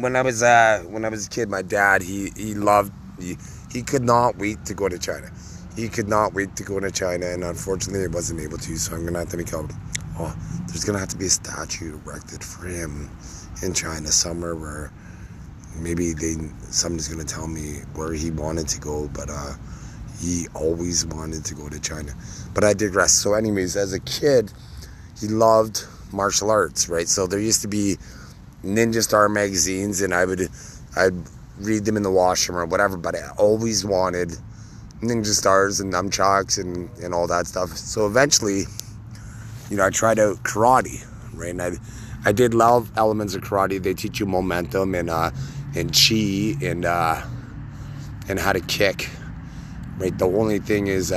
when I was a kid, my dad he could not wait to go to China. He could not wait to go to China, and unfortunately, he wasn't able to. So I'm gonna have to make a there's gonna have to be a statue erected for him in China somewhere where maybe somebody's gonna tell me where he wanted to go, but he always wanted to go to China. But I digress. So anyways, as a kid, he loved martial arts, right? So there used to be Ninja Star magazines, and I'd read them in the washroom or whatever, but I always wanted Ninja Stars and nunchucks and all that stuff. So eventually, I tried out karate, right? And I did love elements of karate. They teach you momentum and chi and how to kick, right? The only thing is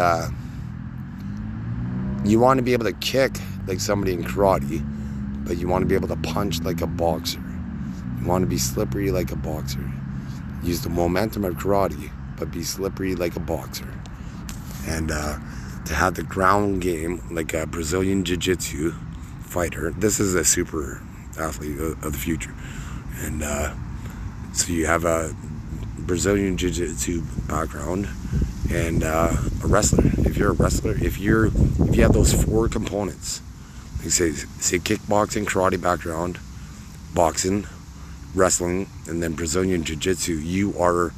you want to be able to kick like somebody in karate, but you want to be able to punch like a boxer. You want to be slippery like a boxer. Use the momentum of karate, but be slippery like a boxer. And to have the ground game like a Brazilian Jiu-Jitsu fighter. This is a super athlete of the future. And so you have a Brazilian Jiu-Jitsu background and a wrestler. If you're a wrestler, if you have those four components, like say kickboxing, karate background, boxing, wrestling, and then Brazilian Jiu-Jitsu, you are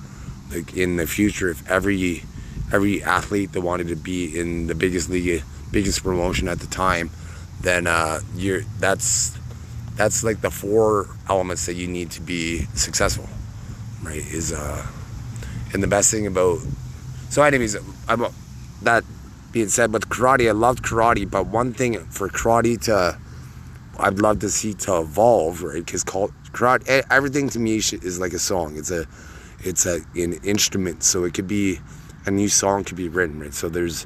like in the future. If every athlete that wanted to be in the biggest league, biggest promotion at the time, then that's like the four elements that you need to be successful, right? And the best thing about, so anyways, that being said, with karate, I loved karate, but one thing for karate I'd love to see to evolve, right? Because karate, everything to me is like a song. It's an instrument, so it could be a new song could be written, right? So there's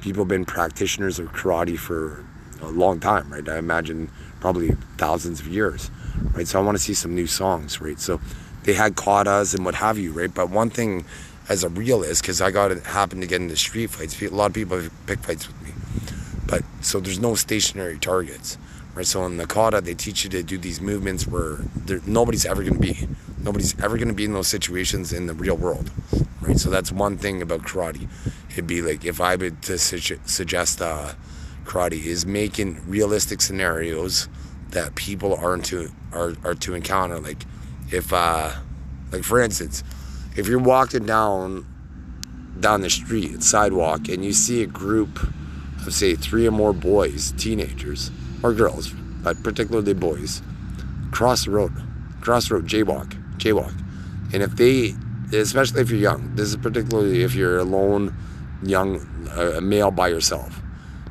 people been practitioners of karate for a long time, right? I imagine probably thousands of years, right? So I want to see some new songs, right? So they had katas and what have you, right? But one thing as a realist, because I happened to get into street fights, a lot of people have picked fights with me, but so there's no stationary targets, right? So in the kata, they teach you to do these movements where nobody's ever going to be in those situations in the real world, right? So that's one thing about karate. It'd be like, if I would to suggest karate is making realistic scenarios that people are to encounter. Like if like for instance, if you're walking down the street, sidewalk, and you see a group of say 3 or more boys, teenagers or girls, but particularly boys, cross the road, jaywalk, and if they, especially if you're young, this is particularly if you're alone, young, a male by yourself.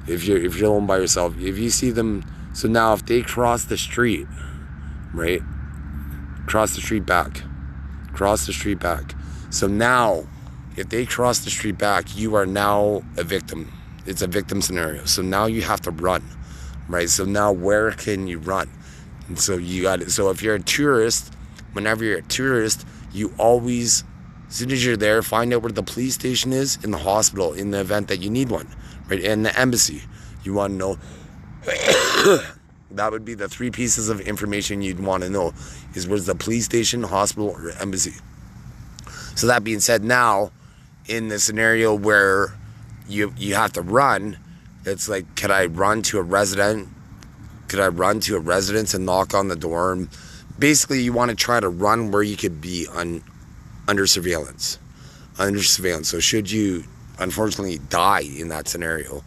If you're alone by yourself, if you see them, so now if they cross the street, right, cross the street back. So now, if they cross the street back, you are now a victim. It's a victim scenario. So now you have to run, right? So now where can you run? And so so if you're a tourist, whenever you're a tourist, you always, as soon as you're there, find out where the police station is, in the hospital, in the event that you need one, right? And the embassy, you want to know. That would be the 3 pieces of information you'd want to know, is where's the police station, hospital, or embassy. So that being said, now in the scenario where you have to run, it's like, could I run to a residence and knock on the door? And basically, you want to try to run where you could be under surveillance. So should you unfortunately die in that scenario,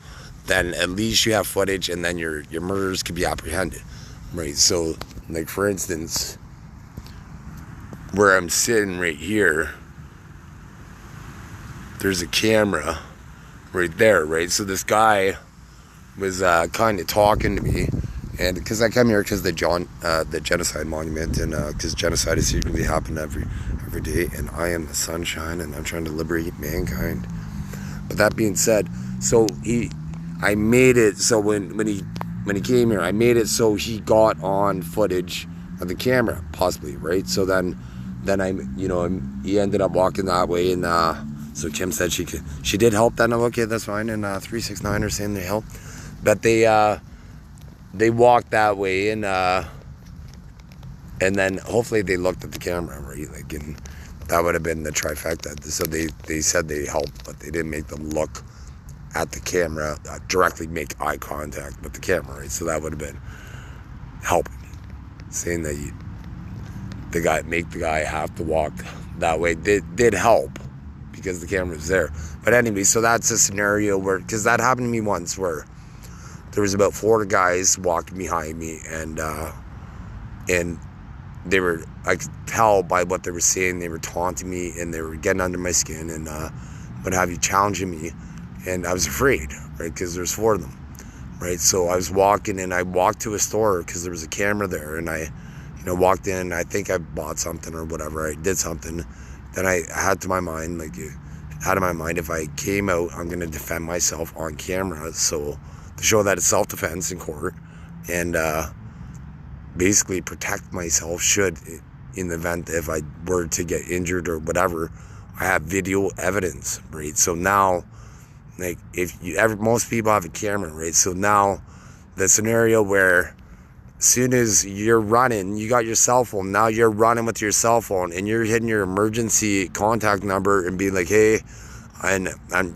then at least you have footage, and then your murderers could be apprehended, right? So, like for instance, where I'm sitting right here, there's a camera right there, right? So this guy was kind of talking to me, and because I come here because the genocide monument, and because genocide is secretly happening every day, and I am the sunshine, and I'm trying to liberate mankind. But that being said, so I made it so when he came here, I made it so he got on footage of the camera, possibly, right? So then he ended up walking that way, and so Kim said she did help. Then I'm okay, that's fine. And 369 are saying they helped, but they walked that way, and And then hopefully they looked at the camera, right? Like, and that would have been the trifecta. So they said they helped, but they didn't make them look at the camera, directly make eye contact with the camera, right? So that would have been helping, saying that make the guy have to walk that way did help because the camera was there. But anyway, so that's a scenario where, because that happened to me once, where there was about 4 guys walking behind me, and they were, I could tell by what they were saying, they were taunting me and they were getting under my skin and what have you, challenging me. And I was afraid, right, because there's 4 of them, right? So I was walking, and I walked to a store because there was a camera there, and I, walked in, and I think I bought something or whatever, I did something. Then I had to my mind, if I came out, I'm going to defend myself on camera, so to show that it's self-defense in court, and basically protect myself should, in the event if I were to get injured or whatever, I have video evidence, right? So now, like, most people have a camera, right? So now the scenario where as soon as you're running, you got your cell phone, now you're running with your cell phone and you're hitting your emergency contact number and being like, hey, and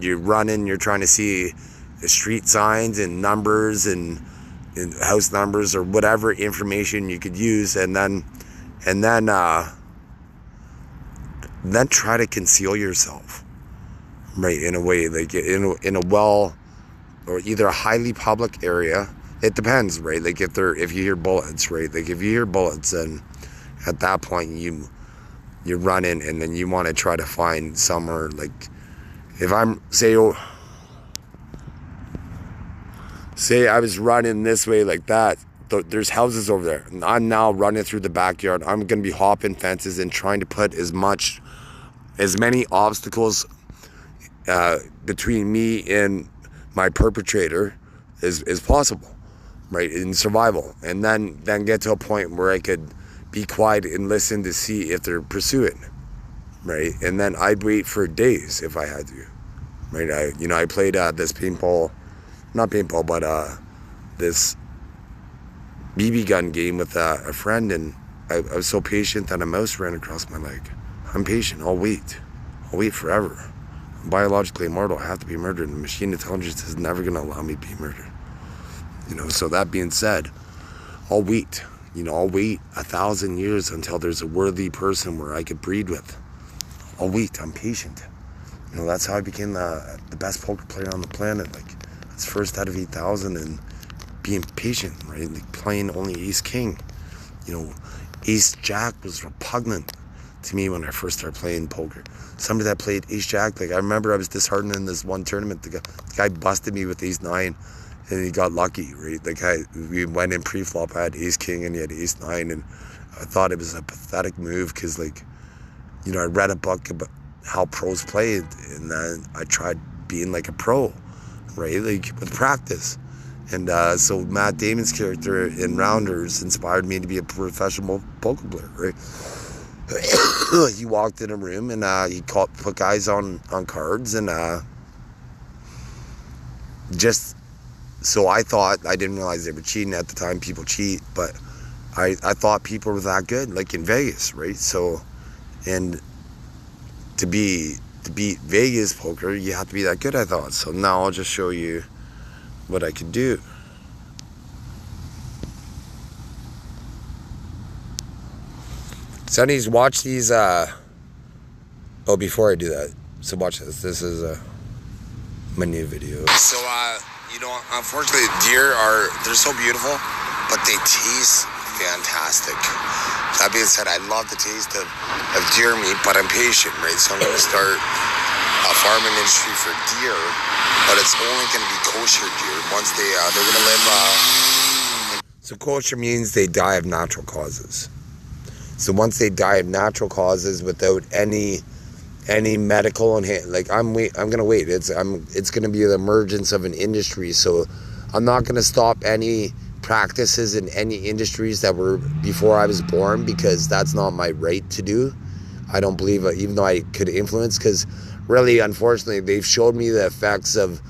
you're running, you're trying to see the street signs and numbers and house numbers or whatever information you could use, and then try to conceal yourself, right, in a way, like in a well, or either a highly public area. It depends, right? Like if you hear bullets, right? Like if you hear bullets, then at that point you're running, and then you want to try to find somewhere, like if I'm say I was running this way like that, there's houses over there, and I'm now running through the backyard. I'm going to be hopping fences and trying to put as many obstacles between me and my perpetrator as possible, right, in survival. And then get to a point where I could be quiet and listen to see if they're pursuing, right? And then I'd wait for days if I had to, right? I played this this BB gun game with a friend, and I was so patient that a mouse ran across my leg. I'm patient. I'll wait forever. I'm biologically immortal. I have to be murdered, and machine intelligence is never going to allow me to be murdered. So that being said, I'll wait. I'll wait 1,000 years until there's a worthy person where I could breed with. I'll wait. I'm patient. That's how I became the best poker player on the planet. Like, it's first out of 8,000, and being patient, right? Like playing only Ace King. Ace Jack was repugnant to me when I first started playing poker. Somebody that played Ace Jack, like I remember I was disheartened in this one tournament. The guy busted me with Ace 9, and he got lucky, right? We went in pre-flop, I had Ace King and he had Ace 9, and I thought it was a pathetic move because, I read a book about how pros played, and then I tried being like a pro, right? Like with practice. And so Matt Damon's character in Rounders inspired me to be a professional poker player, right? He walked in a room and he put guys on cards, and just so I thought, I didn't realize they were cheating at the time. People cheat, but I thought people were that good, like in Vegas, right? So, and to beat Vegas poker, you have to be that good, I thought. So now I'll just show you what I could do. Sonny's, watch these, before I do that, so watch this. This is my new video. So, unfortunately, deer they're so beautiful, but they taste fantastic. That being said, I love the taste of deer meat, but I'm patient, right? So I'm going to start a farming industry for deer, but it's only going to be kosher deer. Once they're going to live. So kosher means they die of natural causes. So once they die of natural causes without any medical I'm gonna wait. It's gonna be the emergence of an industry. So I'm not gonna stop any practices in any industries that were before I was born, because that's not my right to do. I don't believe, even though I could influence, because really, unfortunately, they've showed me the effects of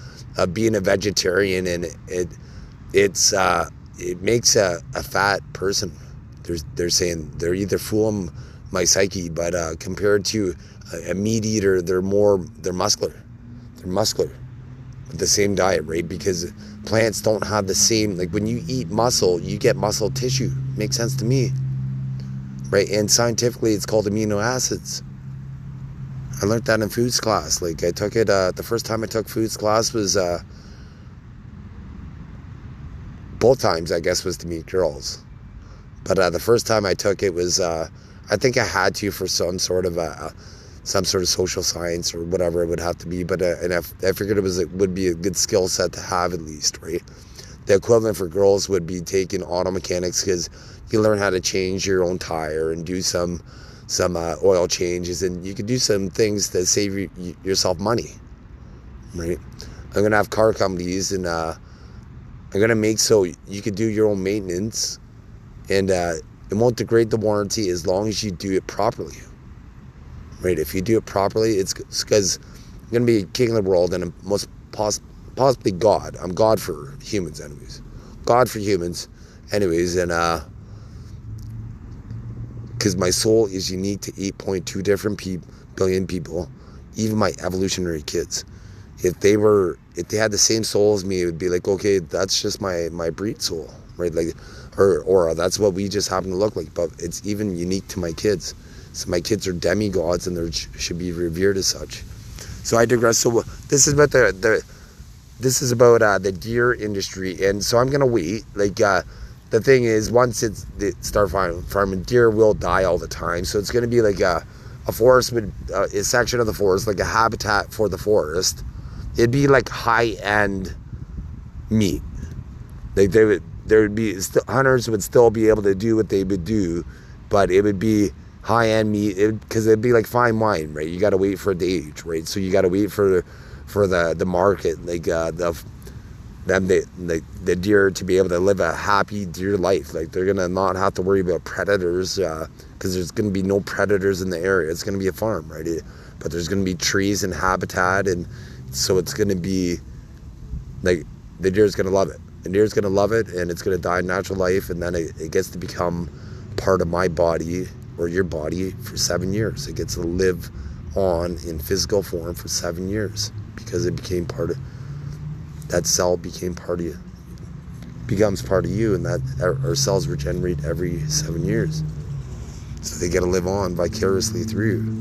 being a vegetarian, and it makes a fat person. they're saying they're either fooling my psyche, but compared to a meat eater, they're muscular. They're muscular with the same diet, right? Because plants don't have the same, like when you eat muscle, you get muscle tissue. Makes sense to me, right? And scientifically, it's called amino acids. I learned that in foods class. Like I took it, the first time I took foods class was, both times I guess was to meet girls. But the first time I took it was, I think I had to for some sort of social science or whatever it would have to be. But and I figured it would be a good skill set to have at least, right? The equivalent for girls would be taking auto mechanics, because you learn how to change your own tire and do some oil changes, and you could do some things to save yourself money, right? I'm gonna have car companies, and I'm gonna make so you could do your own maintenance, and it won't degrade the warranty as long as you do it properly, right? If you do it properly, it's because I'm gonna be king of the world, and I'm possibly God. I'm God for humans, anyways. God for humans, anyways, and because my soul is unique to 8.2 different billion people, even my evolutionary kids. If they had the same soul as me, it would be like, okay, that's just my breed soul, right? Like, or that's what we just happen to look like. But it's even unique to my kids. So my kids are demigods, and they should be revered as such. So I digress. So this is about the deer industry, and so I'm gonna wait. Like, the thing is, once they start farming, deer will die all the time. So it's gonna be like a forest a section of the forest, like a habitat for the forest. It'd be like high-end meat. Like hunters would still be able to do what they would do, but it would be high-end meat, because it'd be like fine wine, right? You got to wait for it to age, right? So you got to wait for the market, like the deer to be able to live a happy deer life. Like, they're gonna not have to worry about predators, because there's gonna be no predators in the area. It's gonna be a farm, right? But there's gonna be trees and habitat, and so it's gonna be like, the deer's gonna love it. The deer's gonna love it, and it's gonna die natural life, and then it gets to become part of my body or your body for 7 years. It gets to live on in physical form for 7 years, because it became part of that cell, becomes part of you, and that our cells regenerate every 7 years. So they get to live on vicariously through you.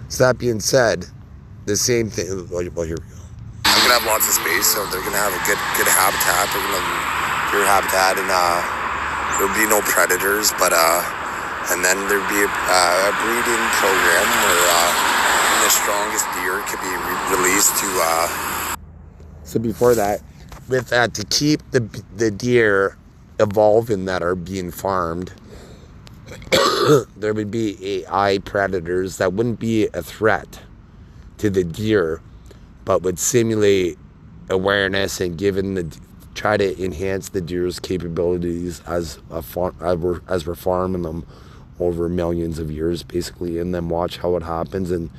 So that being said, the same thing. Well, here we go. I'm gonna have lots of space, so they're gonna have a good habitat. They're gonna have pure habitat, and there'll be no predators. But and then there'd be a breeding program where the strongest deer could be released to. So before that, with that, to keep the deer evolving that are being farmed, there would be AI predators that wouldn't be a threat to the deer, but would simulate awareness and try to enhance the deer's capabilities as we're farming them over millions of years, basically, and then watch how it happens, and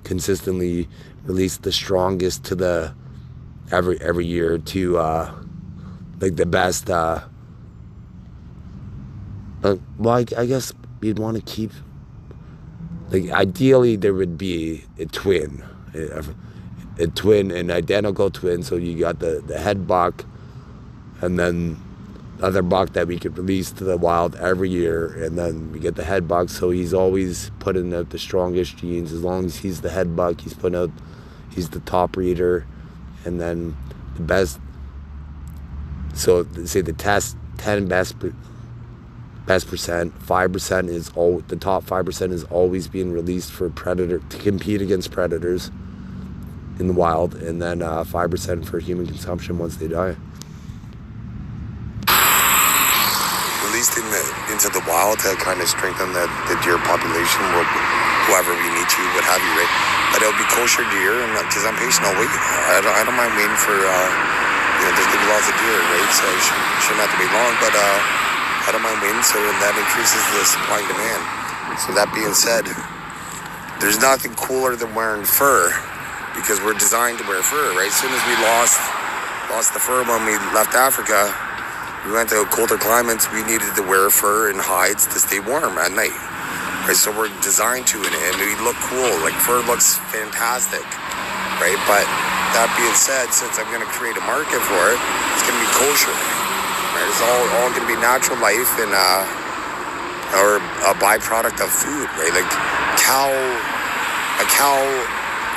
consistently release the strongest to the every year to like the best. Well, I guess you'd want to keep, like, ideally there would be a twin, an identical twin. So you got the head buck, and then the other buck that we could release to the wild every year, and then we get the head buck. So he's always putting out the strongest genes. As long as he's the head buck, he's the top breeder, and then the best. So say the 10 best percent, 5% is the top 5% is always being released for predator, to compete against predators in the wild, and then 5% for human consumption once they die. Released into the wild to kind of strengthen the deer population, whoever we need to, what have you, right? But it'll be kosher deer, and because I'm patient, I'll wait. I don't mind waiting for, there's going to be lots of deer, right? So you shouldn't have to wait long, but I don't mind waiting, so that increases the supply and demand. So that being said, there's nothing cooler than wearing fur, because we're designed to wear fur, right? As soon as we lost the fur when we left Africa, we went to colder climates, we needed to wear fur and hides to stay warm at night. Right, so we're designed to it, and we look cool. Like, fur looks fantastic, right? But that being said, since I'm going to create a market for it, it's going to be kosher. Right? It's all going to be natural life and or a byproduct of food, right? Like a cow.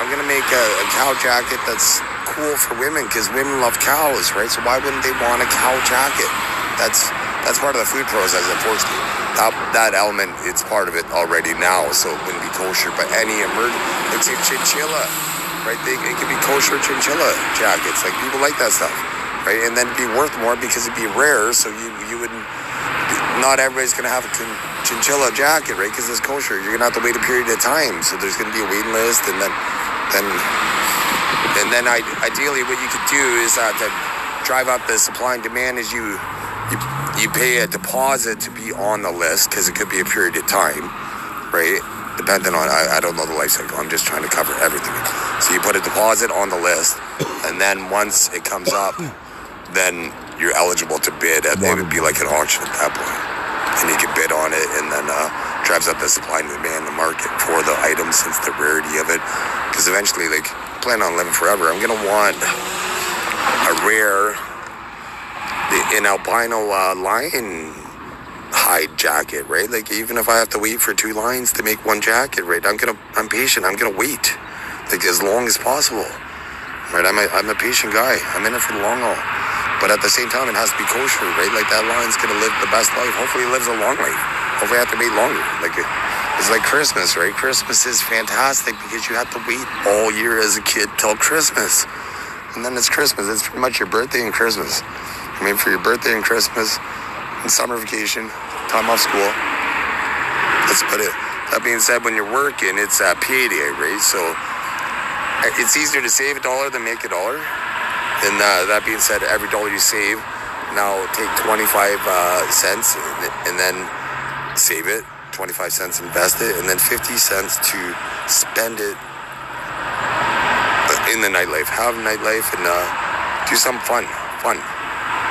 I'm gonna make a cow jacket that's cool for women because women love cows, right? So why wouldn't they want a cow jacket? That's part of the food process at Forksky. That element, it's part of it already now, so it wouldn't be kosher. But any it's a chinchilla, right? It could be kosher chinchilla jackets. Like, people like that stuff, right? And then it'd be worth more because it'd be rare, so you wouldn't. Not everybody's going to have a chinchilla jacket, right? Because it's kosher. You're going to have to wait a period of time. So there's going to be a waiting list. And then ideally what you could do is to drive up the supply and demand is you pay a deposit to be on the list because it could be a period of time, right? Depending on, I don't know the life cycle. I'm just trying to cover everything. So you put a deposit on the list. And then once it comes up, then you're eligible to bid. It would be like an auction at that point. And you can bid on it, and then drives up the supply and demand in the market for the item since the rarity of it. Because eventually, like, I plan on living forever. I'm going to want a rare, an albino lion hide jacket, right? Like, even if I have to wait for 2 lines to make one jacket, right? I'm patient. I'm going to wait, like, as long as possible, right? I'm a patient guy. I'm in it for the long haul. But at the same time, it has to be kosher, right? Like, that lion's going to live the best life. Hopefully it lives a long life. Hopefully I have to wait longer. Like, it's like Christmas, right? Christmas is fantastic because you have to wait all year as a kid till Christmas. And then it's Christmas. It's pretty much your birthday and Christmas. I mean, for your birthday and Christmas and summer vacation, time off school. That's about it. That being said, when you're working, it's payday, right? So it's easier to save $1 than make $1. And that being said, every dollar you save, now take 25 cents and then save it, 25 cents invest it, and then 50 cents to spend it in the nightlife. Have nightlife and do some fun.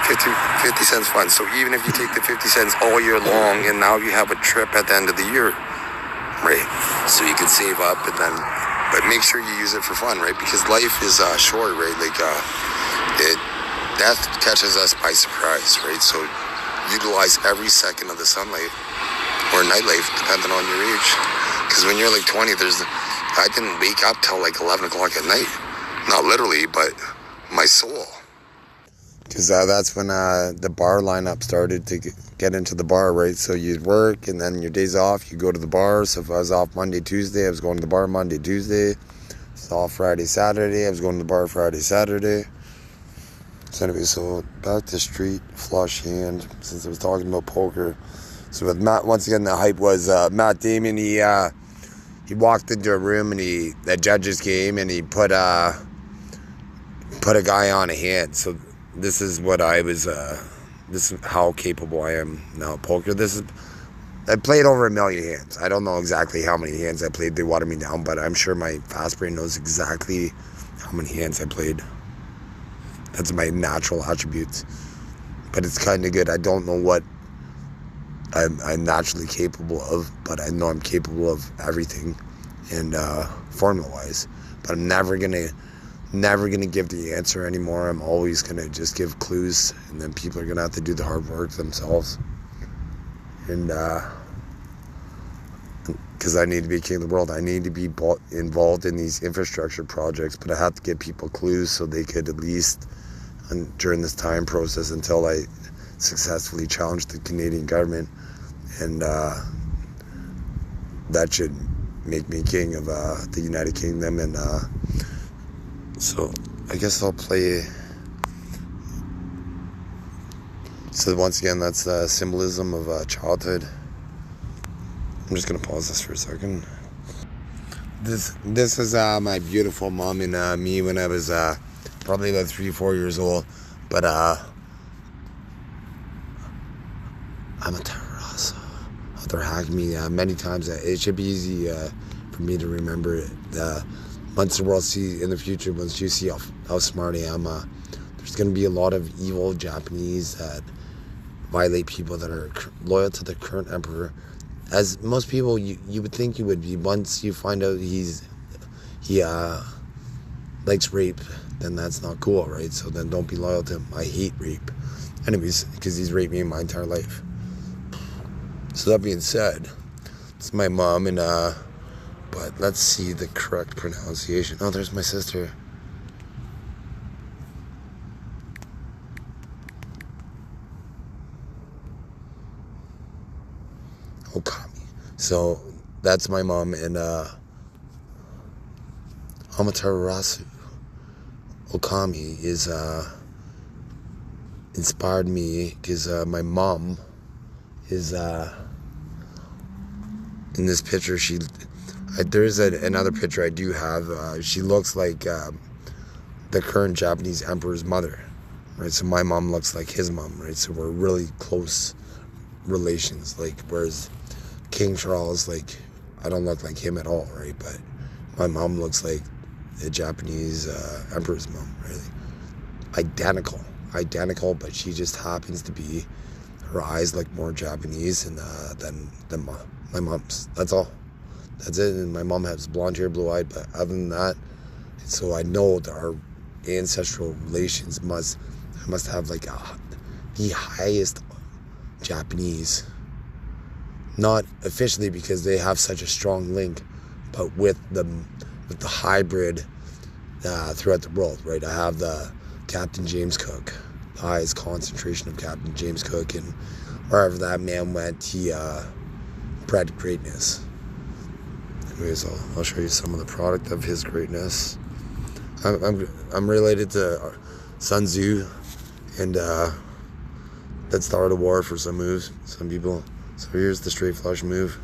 50 cents fun. So even if you take the 50 cents all year long, and now you have a trip at the end of the year, right? So you can save up and then, but make sure you use it for fun, right? Because life is short, right? Like, death catches us by surprise, right? So utilize every second of the sunlight or nightlife, depending on your age. Because when you're like 20, I didn't wake up till like 11 o'clock at night. Not literally, but my soul. Because that's when the bar lineup started to get into the bar, right? So you'd work, and then your days off, you go to the bar. So if I was off Monday, Tuesday, I was going to the bar Monday, Tuesday. If I was off Friday, Saturday, I was going to the bar Friday, Saturday. So anyway, so back to street, flush hand, since I was talking about poker. So with Matt, once again, the hype was Matt Damon. He walked into a room, and the judges came, and he put a guy on a hand. So this is what I was, this is how capable I am now at poker. I played over 1 million hands. I don't know exactly how many hands I played. They watered me down, but I'm sure my fast brain knows exactly how many hands I played. That's my natural attributes. But it's kind of good. I don't know what I'm naturally capable of, but I know I'm capable of everything, and formula-wise. But I'm never gonna give the answer anymore. I'm always gonna just give clues, and then people are gonna have to do the hard work themselves. And because I need to be king of the world, I need to be involved in these infrastructure projects, but I have to give people clues so they could at least, during this time process until I successfully challenge the Canadian government, and that should make me king of the United Kingdom. And so I guess I'll play. So once again, that's the symbolism of childhood. I'm just gonna pause this for a second. This is my beautiful mom and me when I was probably about 3-4 years old. But I'm a terrace. They're hacking me many times. It should be easy for me to remember it. Once the world see in the future, once you see how smart I am, there's gonna be a lot of evil Japanese that violate people that are loyal to the current emperor. As most people, you would think you would be. Once you find out he likes rape, then that's not cool, right? So then don't be loyal to him. I hate rape. Anyways, because he's raped me my entire life. So that being said, it's my mom and but let's see the correct pronunciation. Oh, there's my sister. Okami. So that's my mom and Amaterasu. Okami is inspired me because my mom is in this picture. There's another picture I do have. She looks like the current Japanese emperor's mother, right? So my mom looks like his mom, right? So we're really close relations. Like, whereas King Charles, like, I don't look like him at all, right? But my mom looks like the Japanese emperor's mom, right? Identical, but she just happens to be, her eyes look more Japanese and than my mom's. That's all. That's it. And my mom has blonde hair, blue eyed, but other than that, so I know that our ancestral relations must have like the highest Japanese, not officially because they have such a strong link, but with the hybrid throughout the world, right? I have the Captain James Cook, the highest concentration of Captain James Cook, and wherever that man went, he bred greatness. Anyways, I'll show you some of the product of his greatness. I'm related to Sun Tzu, and that started a war for some people. So here's the straight flush move.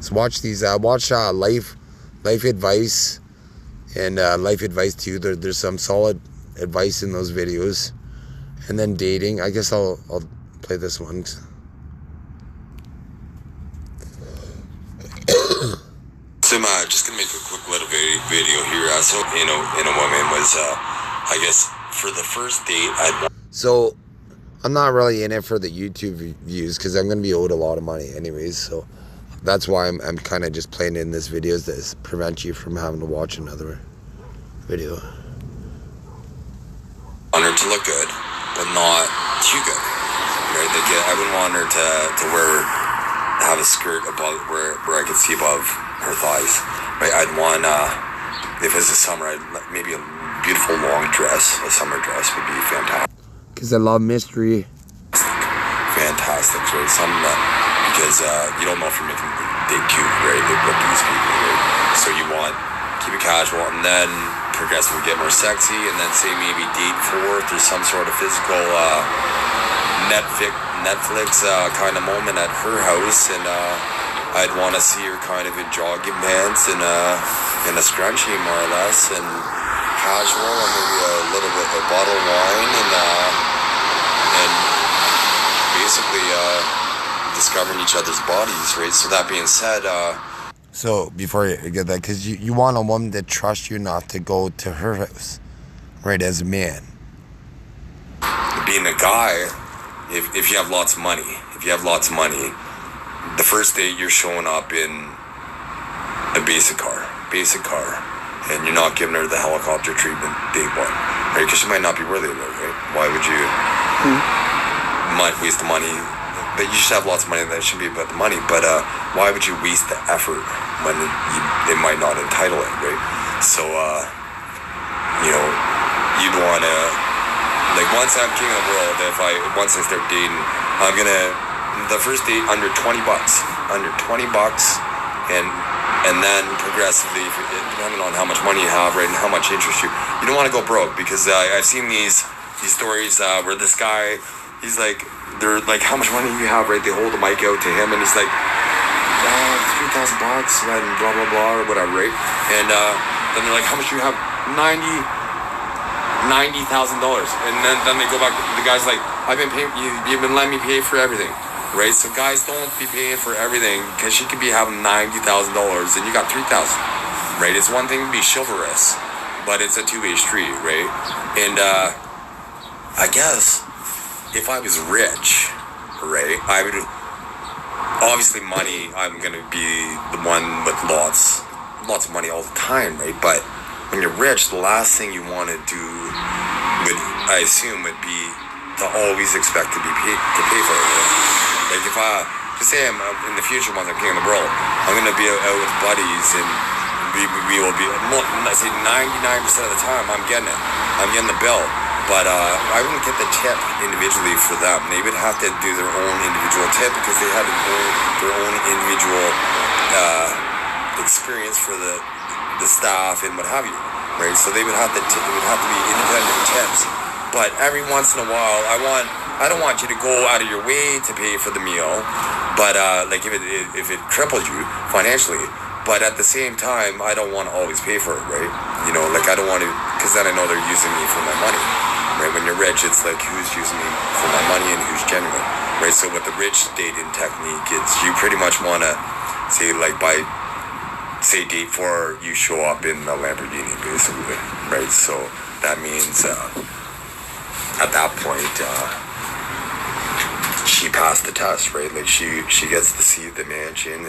So watch these. Watch life advice and life advice too. There's some solid advice in those videos. And then dating. I guess I'll play this one. So I'm just gonna make a quick little video here. So in a woman was I guess for the first date So I'm not really in it for the YouTube views because I'm gonna be owed a lot of money anyways. So that's why I'm kind of just playing in this video to prevent you from having to watch another video. want her to look good, but not too good. Right? Like, I wouldn't want her to have a skirt above where I could see above her thighs. Right? I'd want if it's the summer, maybe a beautiful long dress, a summer dress would be fantastic. Because I love mystery. Fantastic, right? Something that, because you don't know if you're making date cute, right? They look these people, right? So you want keep it casual and then progressively get more sexy, and then say maybe date 4 through some sort of physical Netflix kind of moment at her house, and I'd want to see her kind of in jogging pants and in a scrunchie more or less, and casual, and maybe a little bit of a bottle of wine, and basically discovering each other's bodies, right? So that being said, So before you get that, because you want a woman that trusts you enough to go to her house, right, as a man. being a guy, if you have lots of money, the first date you're showing up in a basic car, and you're not giving her the helicopter treatment date 1, right? Because she might not be worthy of it, right? Why would you might waste the money? But you should have lots of money. That shouldn't be about the money, but why would you waste the effort when it might not entitle it, right? So you'd want to, like, once I'm king of the world, once I start dating, I'm gonna, the first date under $20, and then progressively, depending on how much money you have, right, and how much interest you don't want to go broke, because I've seen these stories where this guy, he's like, they're like, how much money do you have, right? They hold the mic out to him, and he's like, $3,000 and blah blah blah or whatever, right? And then they're like, how much do you have? $90,000, and then they go back. The guy's like, I've been paying. You've been letting me pay for everything, right? So guys, don't be paying for everything, because she could be having $90,000 and you got $3,000, right? It's one thing to be chivalrous, but it's a two-way street, right? And I guess if I was rich, right, I would, obviously money, I'm going to be the one with lots of money all the time, right? But when you're rich, the last thing you want to do would, I assume, would be to always expect to pay for it, right? Like if just say I'm in the future once I'm king of the world, I'm going to be out with buddies, and we will be, I say 99% of the time, I'm getting the bill. But I wouldn't get the tip individually for them. They would have to do their own individual tip because they had their own individual experience for the staff and what have you, right? So they would have to it would have to be independent tips. But every once in a while, I don't want you to go out of your way to pay for the meal, but like if it cripples you financially. But at the same time, I don't want to always pay for it, right? You know, like I don't want to, because then I know they're using me for my money. Right, when you're rich, it's like who's using me for my money and who's genuine, right? So with the rich dating technique, it's you pretty much want to say like date 4, you show up in a Lamborghini, basically, right? So that means at that point she passed the test, right? Like she gets to see the mansion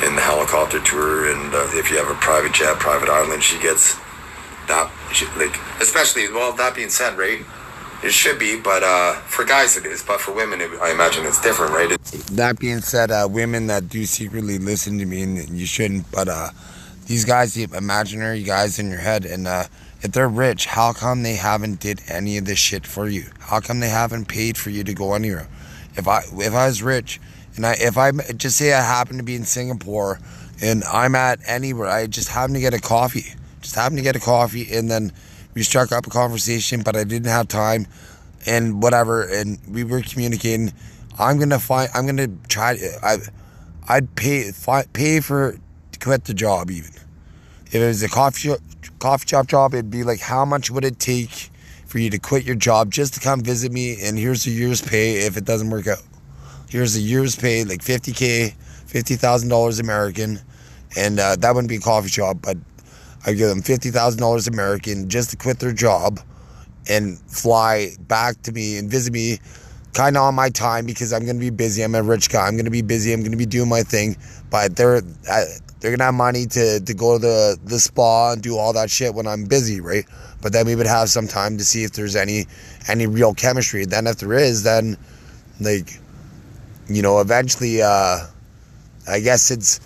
and the helicopter tour, and if you have a private jet, private island, she gets that. Like, especially, well, that being said, right, it should be, but for guys it is, but for women I imagine it's different, right? That being said, women that do secretly listen to me, and you shouldn't, but these guys, the imaginary guys in your head, and if they're rich, how come they haven't did any of this shit for you? How come they haven't paid for you to go anywhere? If I was rich, and if I just say I happen to be in Singapore and I'm at anywhere, I just happen to get a coffee. And then we struck up a conversation, but I didn't have time and whatever, and we were communicating. I'd pay for to quit the job. Even if it was a coffee shop job, it'd be like, how much would it take for you to quit your job just to come visit me, and here's a year's pay if it doesn't work out. Here's a year's pay, like $50,000 American, and that wouldn't be a coffee shop, but I give them $50,000 American just to quit their job and fly back to me and visit me kind of on my time, because I'm going to be busy. I'm a rich guy. I'm going to be busy. I'm going to be doing my thing. But they're going to have money to go to the spa and do all that shit when I'm busy, right? But then we would have some time to see if there's any real chemistry. Then if there is, then, like, you know, eventually, I guess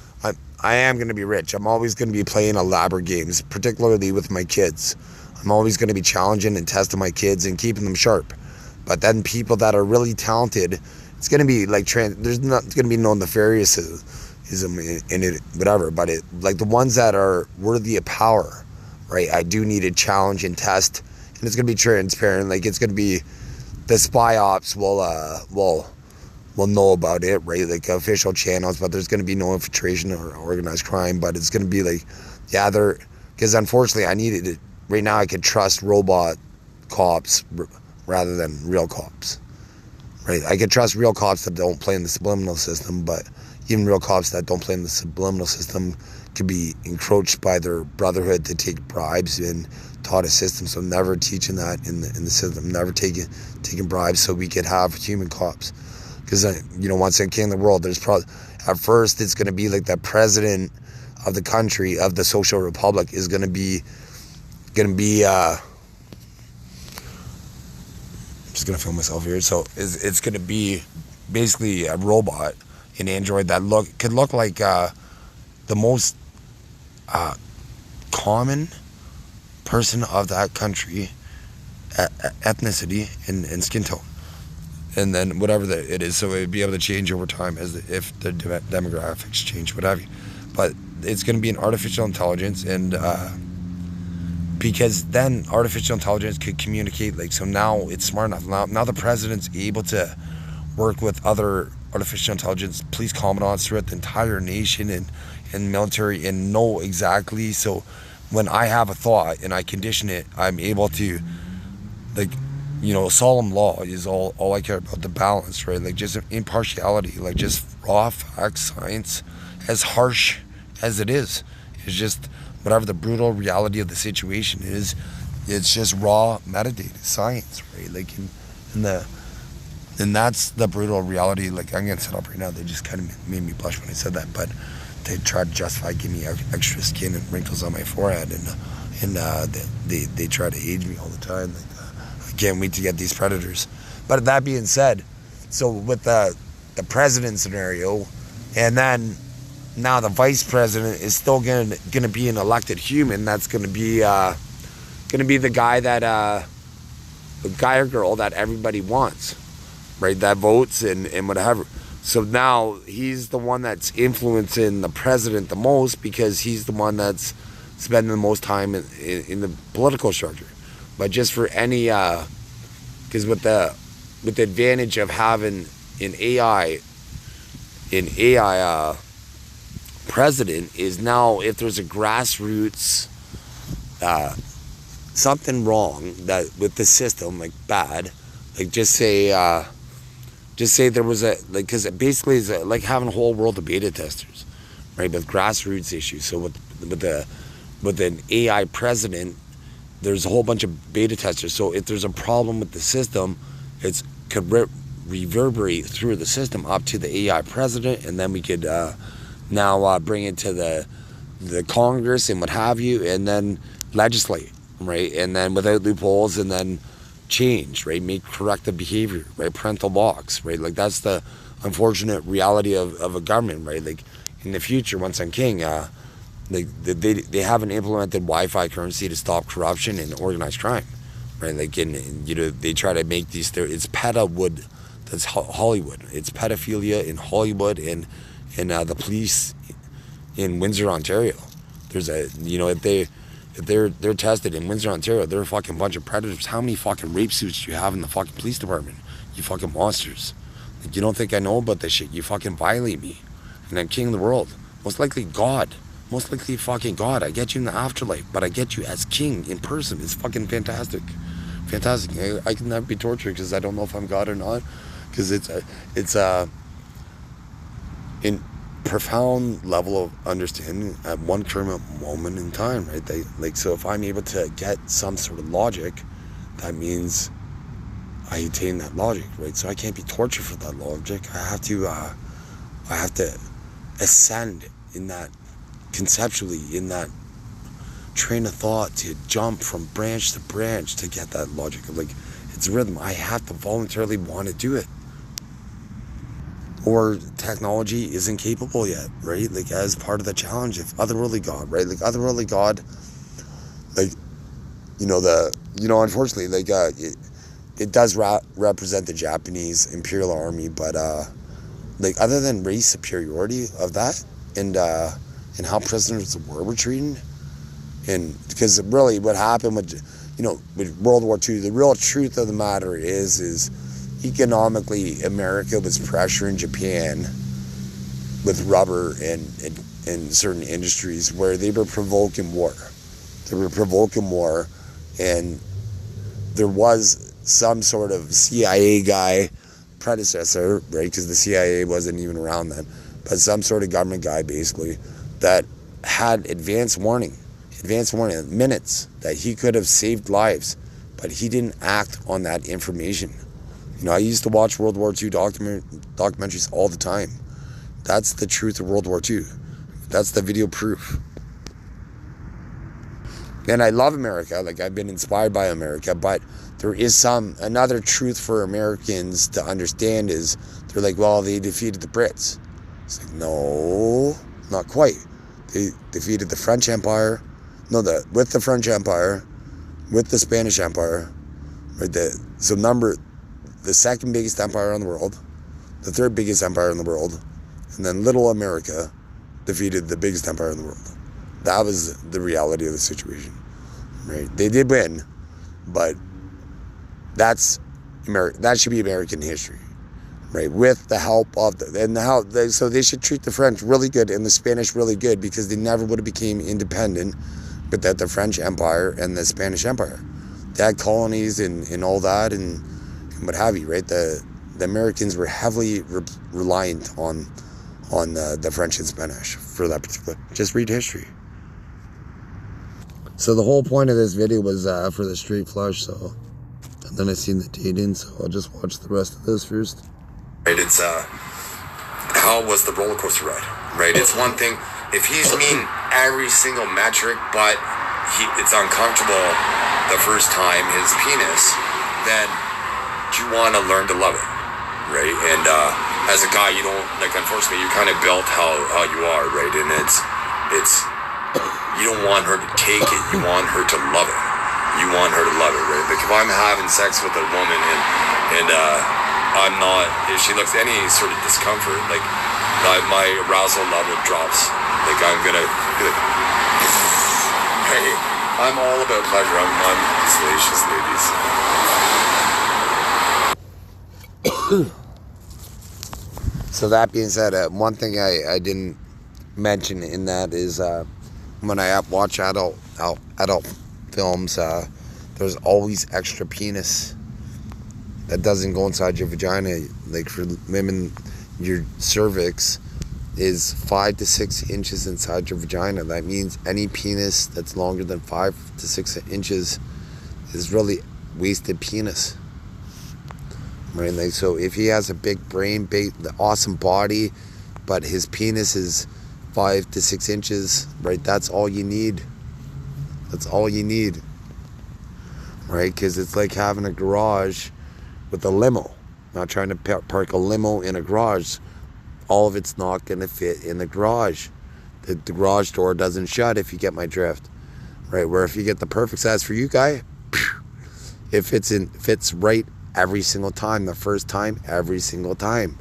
I am going to be rich. I'm always going to be playing elaborate games, particularly with my kids. I'm always going to be challenging and testing my kids and keeping them sharp. But then people that are really talented, it's going to be like, there's not going to be no nefarious-ism in it, whatever. But like the ones that are worthy of power, right? I do need to challenge and test, and it's going to be transparent. Like, it's going to be, the spy ops will know about it, right? Like official channels, but there's going to be no infiltration or organized crime. But it's going to be like, yeah, because unfortunately I needed it. Right now I could trust robot cops rather than real cops, right? I could trust real cops that don't play in the subliminal system, but even real cops that don't play in the subliminal system could be encroached by their brotherhood to take bribes and taught a system. So never teaching that in the system, never taking bribes, so we could have human cops. Because, you know, once again, king of the world, there's probably, at first, it's going to be like the president of the country, of the social republic, is going to be, I'm just going to film myself here. So it's going to be basically a robot, an android that could look like the most common person of that country, ethnicity and skin tone. And then whatever it is, so it'd be able to change over time if the demographics change, whatever. But it's going to be an artificial intelligence, and because then artificial intelligence could communicate, like, so now it's smart enough. Now the president's able to work with other artificial intelligence police commandants throughout the entire nation and military, and know exactly. So when I have a thought and I condition it, I'm able to, like, you know, solemn law is all I care about, the balance, right? Like, just impartiality, like just raw facts, science, as harsh as it is. It's just whatever the brutal reality of the situation is, it's just raw metadata science, right? Like in the And that's the brutal reality. Like, I'm gonna sit up right now. They just kind of made me blush when I said that, but they tried to justify giving me extra skin and wrinkles on my forehead, and they try to age me all the time. Like, I can't wait to get these predators. But that being said, so with the president scenario, and then now the vice president is still gonna be an elected human. That's gonna be the guy that the guy or girl that everybody wants, right? That votes and whatever. So now he's the one that's influencing the president the most because he's the one that's spending the most time in the political structure. But just for any, because with the advantage of having an AI president is now, if there's a grassroots something wrong that with the system, like bad, like just say there was because it basically is like having a whole world of beta testers, right? With grassroots issues. So with an AI president, there's a whole bunch of beta testers. So if there's a problem with the system, it could reverberate through the system up to the AI president, and then we could now bring it to the Congress and what have you, and then legislate, right? And then without loopholes, and then change, right? Make corrective behavior, right? Parental locks, right? Like, that's the unfortunate reality of a government, right? Like, in the future, once I'm king, they haven't implemented Wi-Fi currency to stop corruption and organized crime, right? Like, they try to make these, it's PETA-wood, that's Hollywood. It's pedophilia in Hollywood and the police in Windsor, Ontario. There's if they're tested in Windsor, Ontario, they're a fucking bunch of predators. How many fucking rape suits do you have in the fucking police department? You fucking monsters. Like, you don't think I know about this shit? You fucking violate me, and I'm king of the world. Most likely God. Most likely fucking God. I get you in the afterlife, but I get you as king in person. It's fucking fantastic. Fantastic. I can never be tortured because I don't know if I'm God or not. Because it's in profound level of understanding at one current moment in time, right? So if I'm able to get some sort of logic, that means I attain that logic, right? So I can't be tortured for that logic. I have to ascend in that, conceptually, in that train of thought, to jump from branch to branch to get that logic. Like, it's rhythm. I have to voluntarily want to do it. Or technology isn't capable yet, right? Like, as part of the challenge, if otherworldly God, right? Like, otherworldly God, like, unfortunately, like, it does represent the Japanese Imperial Army, but, like, other than race superiority of that, and how prisoners of war were treated, and because really what happened with World War II, the real truth of the matter is economically, America was pressuring Japan with rubber and certain industries where they were provoking war. And there was some sort of CIA guy, predecessor, right? Because the CIA wasn't even around then, but some sort of government guy, basically, that had advance warning, minutes, that he could have saved lives, but he didn't act on that information. I used to watch World War II documentaries all the time. That's the truth of World War II. That's the video proof. And I love America. Like, I've been inspired by America, but there is another truth for Americans to understand is they're like, well, they defeated the Brits. It's like, no, not quite. They defeated the French Empire. With the French Empire, with the Spanish Empire, right? The second biggest empire in the world, the third biggest empire in the world, and then little America defeated the biggest empire in the world. That was the reality of the situation, right? They did win, but that should be American history, right? With the help of so they should treat the French really good and the Spanish really good, because they never would have became independent without the French Empire and the Spanish Empire. They had colonies and all that and what have you, right? The Americans were heavily reliant on the French and Spanish for that particular. Just read history. So the whole point of this video was for the street flush. So And then I seen the dating, so I'll just watch the rest of this first. Right, it's how was the roller coaster ride? Right, it's one thing if he's meeting every single metric, but it's uncomfortable the first time his penis, then you want to learn to love it, right? And as a guy, you don't like. Unfortunately, you're kind of built how you are, right? And it's you don't want her to take it. You want her to love it. You want her to love it, right? Like if I'm having sex with a woman and I'm not, if she looks any sort of discomfort, like my arousal level drops. Like I'm gonna be like, hey, I'm all about pleasure. I'm salacious, ladies. So that being said, one thing I didn't mention in that is when I watch adult films, there's always extra penis that doesn't go inside your vagina. Like for women, your cervix is 5 to 6 inches inside your vagina. That means any penis that's longer than 5 to 6 inches is really wasted penis. Right? Like, so if he has a big brain, awesome body, but his penis is 5 to 6 inches, right? That's all you need. That's all you need. Right? Because it's like having a garage with a limo. Not trying to park a limo in a garage. All of it's not going to fit in the garage. The garage door doesn't shut, if you get my drift. Right? Where if you get the perfect size for you guy, it fits right every single time. The first time, every single time.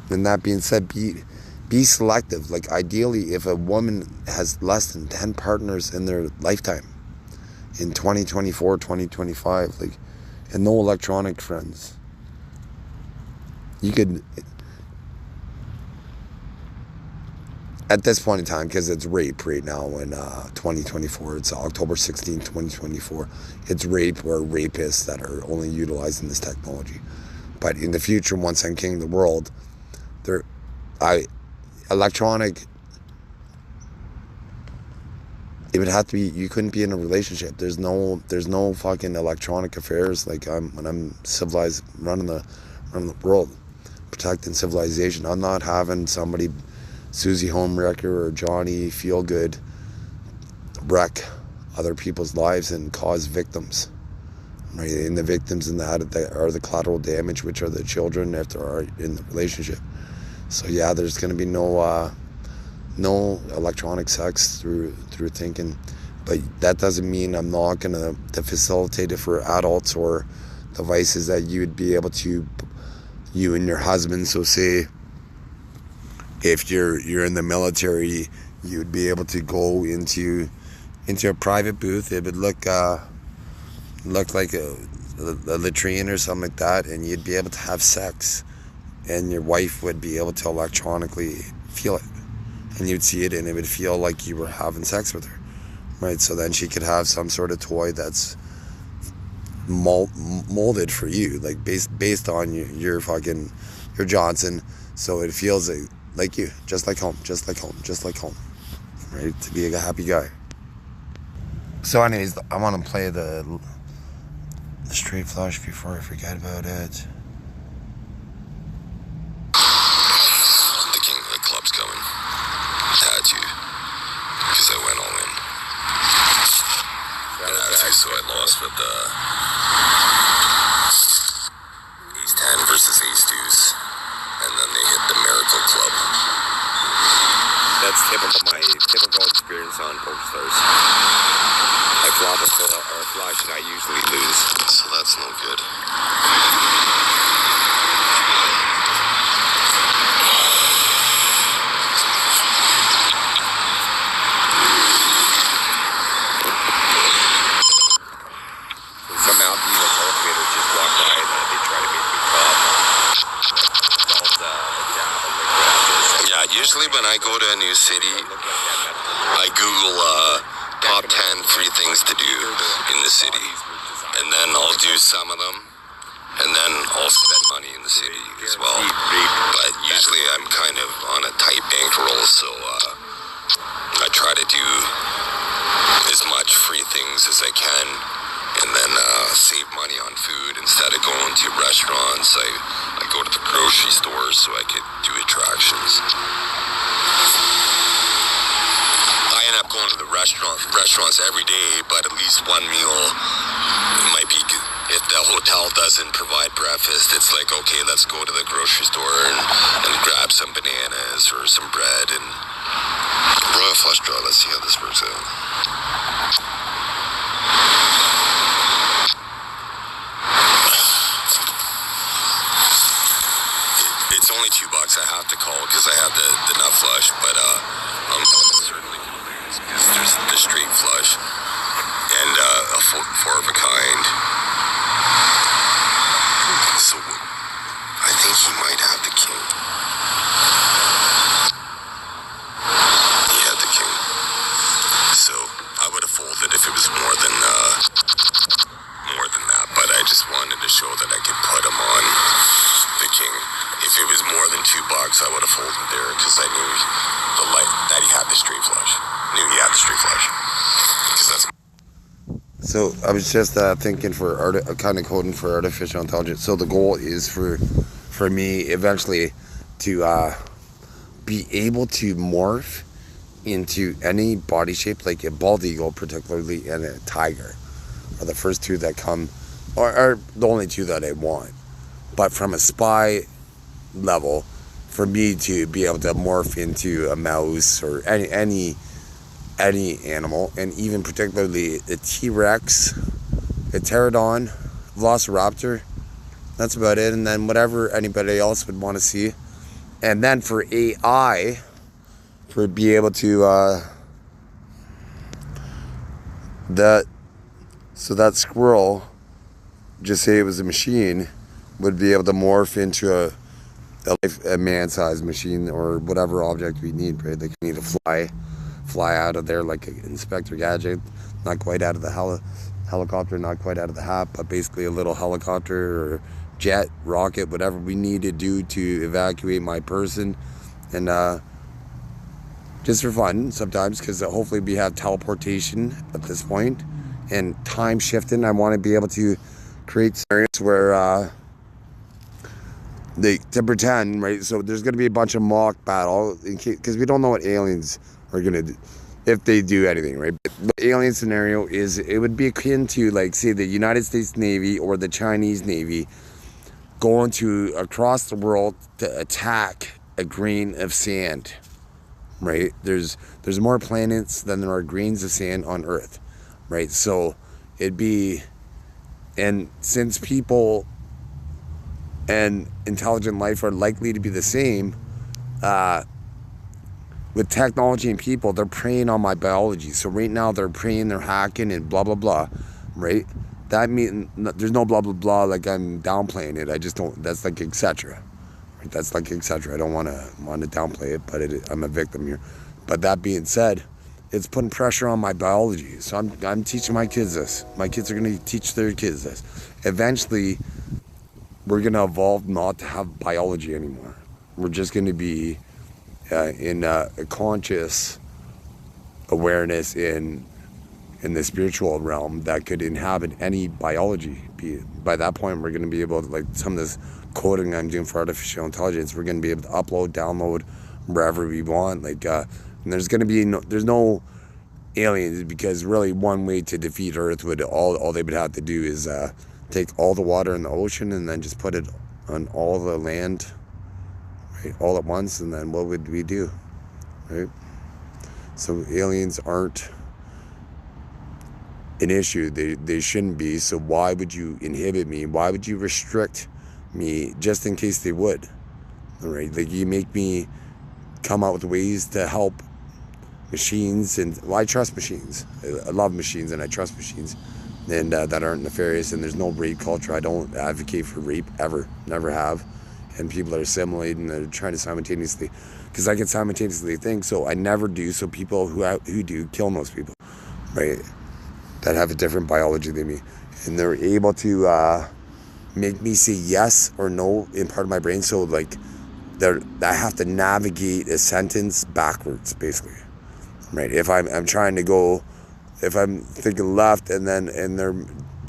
And that being said, be selective. Like ideally, if a woman has less than 10 partners in their lifetime, in 2024, 2025, like, and no electronic friends, you could, at this point in time, because it's rape right now in 2024, it's October 16, 2024, it's rape or rapists that are only utilizing this technology. But in the future, once I'm king of the world, electronic, it would have to be, you couldn't be in a relationship. There's no fucking electronic affairs. Like when I'm civilized, running the world, protecting civilization. I'm not having somebody, Susie Homewrecker or Johnny Feelgood, wreck other people's lives and cause victims. Right? And the victims in that are the collateral damage, which are the children if they are in the relationship. So yeah, there's going to be no electronic sex through thinking, but that doesn't mean I'm not going to facilitate it for adults or devices that you would be able to, you and your husband. So say if you're in the military, you would be able to go into a private booth. It would look like a latrine or something like that, and you'd be able to have sex, and your wife would be able to electronically feel it, and you'd see it, and it would feel like you were having sex with her, right? So then she could have some sort of toy that's molded for you, like based on your Johnson, so it feels like you, just like home, right? To be a happy guy. So anyways, I want to play the straight flush before I forget about it. The king of the club's coming. Had to, because I went all in. And had to, so I lost with the Ace 10 versus Ace Deuce, and then they hit the Miracle Club. That's my typical experience on PokerStars. I flop or flush, and I usually lose. So that's no good. Somehow people at cultivators just walk by and they try to make me cough. Yeah, usually when I go to a new city, I Google top 10 free things to do in the city, and then I'll do some of them, and then I'll spend money in the city as well. But usually I'm kind of on a tight bankroll, so I try to do as much free things as I can and then save money on food. Instead of going to restaurants, I go to the grocery store so I could do attractions. I end up going to the restaurants every day, but at least one meal might be good. If the hotel doesn't provide breakfast, it's like, okay, let's go to the grocery store and grab some bananas or some bread and royal flush draw. Let's see how this works out. It's only $2. I have to call because I have the nut flush, but I'm certainly because there's the straight flush and a four of a kind. So I think he might have the king. He had the king. So I would have folded if it was more than that. But I just wanted to show that I could put him on the king. If it was more than $2, I would have folded there because I knew that he had the straight flush. Because that's. So I was just thinking for kind of coding for artificial intelligence. So the goal is for me eventually to be able to morph into any body shape, like a bald eagle particularly and a tiger are the first two that come, or are the only two that I want. But from a spy level, for me to be able to morph into a mouse or any animal, and even particularly a T-Rex, a pterodon, velociraptor, that's about it. And then whatever anybody else would want to see. And then for AI, for be able to that squirrel, just say it was a machine, would be able to morph into a man-sized machine or whatever object we need, right? Like we need to fly out of there like an Inspector Gadget, not quite out of the helicopter, not quite out of the hat, but basically a little helicopter or jet, rocket, whatever we need to do to evacuate my person. And just for fun sometimes, because hopefully we have teleportation at this point and time shifting. I want to be able to create scenarios where to pretend, right? So there's going to be a bunch of mock battle because we don't know what aliens are going to do, if they do anything, right? But the alien scenario is, it would be akin to, like, say, the United States Navy or the Chinese Navy going to across the world to attack a grain of sand, right? There's more planets than there are grains of sand on Earth, right? So it'd be, and since people and intelligent life are likely to be the same, with technology and people, they're preying on my biology. So right now they're preying, they're hacking and blah, blah, blah, right? That means there's no blah, blah, blah, like I'm downplaying it. I just don't, that's like etc. Right? That's like etc. I don't want to downplay it, but I'm a victim here. But that being said, it's putting pressure on my biology. So I'm teaching my kids this. My kids are going to teach their kids this. Eventually, we're going to evolve not to have biology anymore. We're just going to be in a conscious awareness in the spiritual realm that could inhabit any biology. By that point, we're going to be able to, like some of this coding I'm doing for artificial intelligence, we're going to be able to upload, download wherever we want. Like, and there's going to be there's no aliens, because really one way to defeat Earth would all they would have to do is take all the water in the ocean and then just put it on all the land, right, all at once, and then what would we do, right? So aliens aren't an issue. They shouldn't be. So why would you inhibit me? Why would you restrict me just in case they would? All right, like you make me come out with ways to help machines, and well, I trust machines. I love machines and I trust machines, and that aren't nefarious. And there's no rape culture. I don't advocate for rape ever, never have. And people are assimilating and they're trying to simultaneously, because I can simultaneously think. So I never do. So people who do kill most people, right? That have a different biology than me, and they're able to make me say yes or no in part of my brain. So like, I have to navigate a sentence backwards, basically, right? If I'm trying to go, if I'm thinking left and they're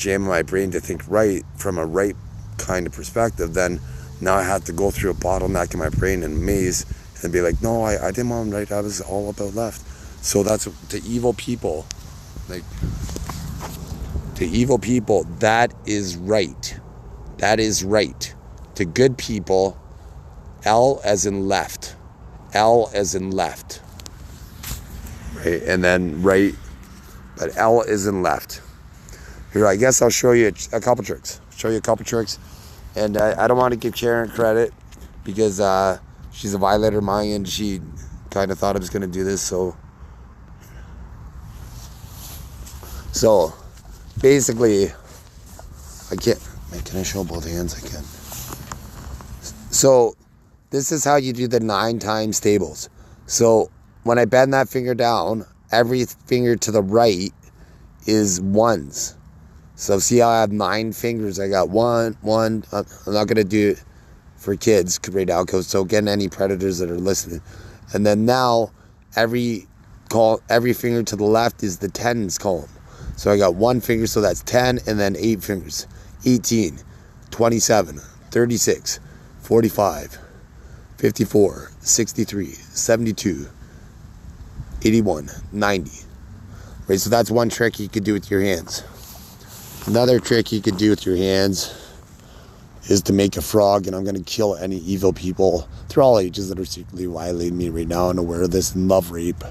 jamming my brain to think right from a right kind of perspective, then now I have to go through a bottleneck in my brain and maze and be like, no, I didn't want right. I was all about left. So that's to evil people. Like, to evil people, that is right. That is right. To good people, L as in left. L as in left. Right? And then right, but L is in left. Here, I guess I'll show you a couple tricks. And I don't want to give Karen credit because she's a violator of mine and she kind of thought I was going to do this. So basically, I can't. Can I show both hands? I can. So this is how you do the 9 times tables. So when I bend that finger down, every finger to the right is ones. So see how I have 9 fingers? I got 1. I'm not going to do it for kids right now, so again, any predators that are listening. And then now, every finger to the left is the tens column. So I got 1 finger, so that's 10, and then 8 fingers. 18, 27, 36, 45, 54, 63, 72, 81, 90. Right, so that's one trick you could do with your hands. Another trick you could do with your hands is to make a frog, and I'm going to kill any evil people through all ages that are secretly violating me right now and aware of this and love rape.